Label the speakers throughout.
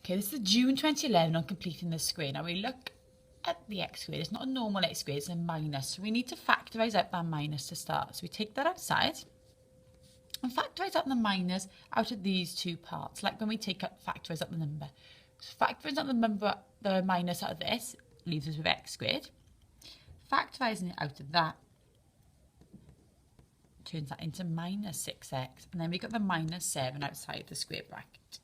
Speaker 1: Okay, this is June 2011 on completing this square. Now we look at the x squared. It's not a normal x squared, it's a minus. So we need to factorise out that minus to start. So we take that outside and factorise out the minus out of these two parts, like when we factorise out the number. So factorising out the number, the minus out of this, leaves us with x squared. Factorising it out of that turns that into minus 6x. And then we've got the minus 7 outside the square bracket.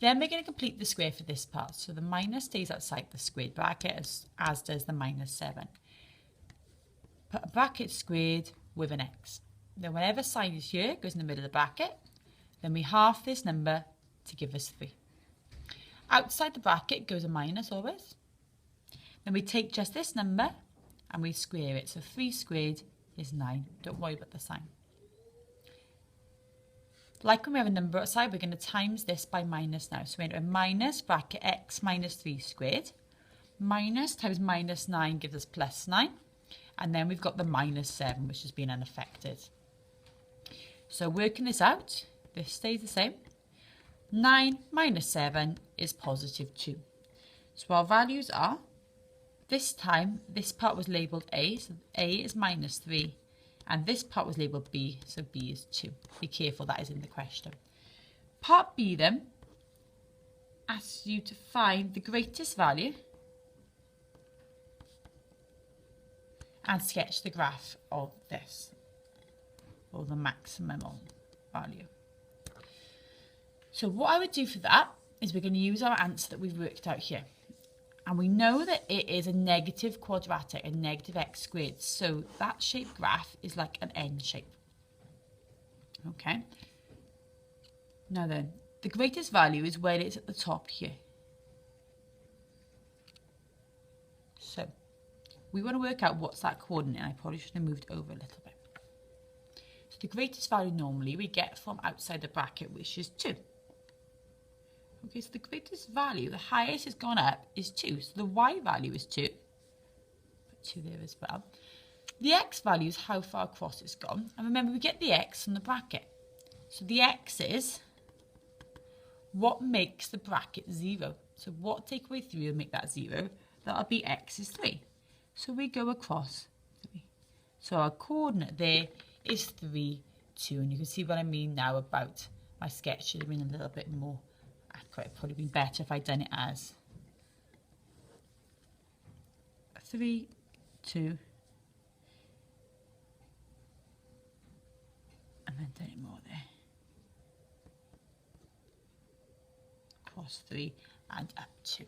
Speaker 1: Then we're going to complete the square for this part. So the minus stays outside the squared bracket as does the minus 7. Put a bracket squared with an x. Then whatever sign is here goes in the middle of the bracket. Then we half this number to give us 3. Outside the bracket goes a minus always. Then we take just this number and we square it. So 3 squared is 9. Don't worry about the sign. Like when we have a number outside, we're going to times this by minus now. So we're going to minus bracket x minus 3 squared. Minus times minus 9 gives us plus 9. And then we've got the minus 7, which has been unaffected. So working this out, this stays the same. 9 minus 7 is positive 2. So our values are, this time, this part was labelled A, so A is minus 3. And this part was labelled B, so B is 2. Be careful, that is in the question. Part B then asks you to find the greatest value and sketch the graph of this, or the maximum value. So what I would do for that is we're going to use our answer that we've worked out here. And we know that it is a negative quadratic, a negative x squared. So that shaped graph is like an N shape. Okay. Now then, the greatest value is where it's at the top here. So we want to work out what's that coordinate. I probably should have moved over a little bit. So the greatest value normally we get from outside the bracket, which is 2. Okay, so the greatest value, the highest it's gone up, is 2. So the y value is 2. Put 2 there as well. The x value is how far across it's gone. And remember, we get the x from the bracket. So the x is what makes the bracket 0. So what take away 3 will make that 0? That'll be x is 3. So we go across 3. So our coordinate there is 3, 2. And you can see what I mean now about my sketch should have been a little bit more accurate. It'd probably been better if I'd done it as 3, 2, and then done it more there. Cross 3 and up 2.